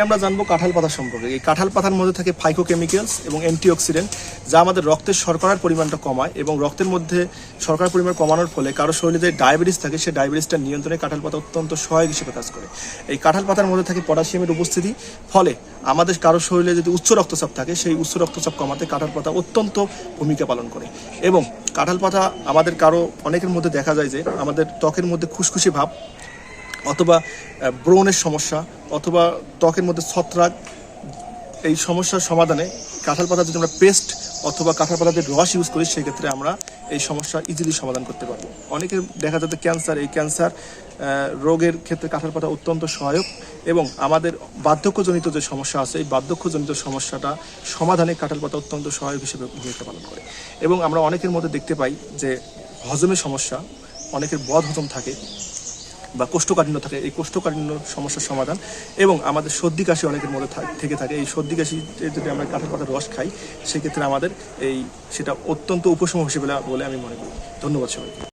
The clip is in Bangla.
আমরা জানবো কাঁঠাল পাতা সম্পর্কে। এই কাঁঠাল পাতার মধ্যে থাকে ফাইটোকেমিক্যালস এবং অ্যান্টিঅক্সিডেন্ট, যা আমাদের রক্তের শর্করার পরিমাণটা কমায় এবং রক্তের মধ্যে শর্করার পরিমাণ কমানোর ফলে কারো শরীরে যে ডায়াবেটিস থাকে সেই ডায়াবেটিসটা নিয়ন্ত্রণে কাঁঠাল পাতা অত্যন্ত সহায়ক হিসেবে কাজ করে। এই কাঁঠাল পাতার মধ্যে থাকে পটাশিয়ামের উপস্থিতি, ফলে আমাদের কারো শরীরে যদি উচ্চ রক্তচাপ থাকে সেই উচ্চ রক্তচাপ কমাতে কাঁঠাল পাতা অত্যন্ত ভূমিকা পালন করে। এবং কাঁঠাল পাতা আমাদের অনেকের মধ্যে দেখা যায় যে আমাদের ত্বকের মধ্যে খুশখুশি ভাব অথবা ব্রণের সমস্যা অথবা ত্বকের মধ্যে ছত্রাক, এই সমস্যার সমাধানে কাঁঠাল পাতা যদি আমরা পেস্ট অথবা কাঁঠাল পাতাদের রস ইউজ করি সেক্ষেত্রে আমরা এই সমস্যা ইজিলি সমাধান করতে পারবো। অনেকের দেখা যাচ্ছে ক্যান্সার, এই ক্যান্সার রোগের ক্ষেত্রে কাঁঠাল পাতা অত্যন্ত সহায়ক এবং আমাদের বার্ধক্যজনিত যে সমস্যা আছে এই বার্ধক্যজনিত সমস্যাটা সমাধানে কাঁঠাল পাতা অত্যন্ত সহায়ক হিসেবে ভূমিকা পালন করে। এবং আমরা অনেকের মধ্যে দেখতে পাই যে হজমের সমস্যা, অনেকের বদ হজম থাকে বা কোষ্ঠকাঠিন্য থাকে, এই কোষ্ঠকাঠিন্য সমস্যার সমাধান এবং আমাদের সর্দি কাশি অনেকের মধ্যে থেকে থাকে, এই সর্দি কাশি যদি আমরা কাঁঠাল পাতার রস খাই সেক্ষেত্রে আমাদের সেটা অত্যন্ত উপশম হিসেবে বলে আমি মনে করি। ধন্যবাদ সবাইকে।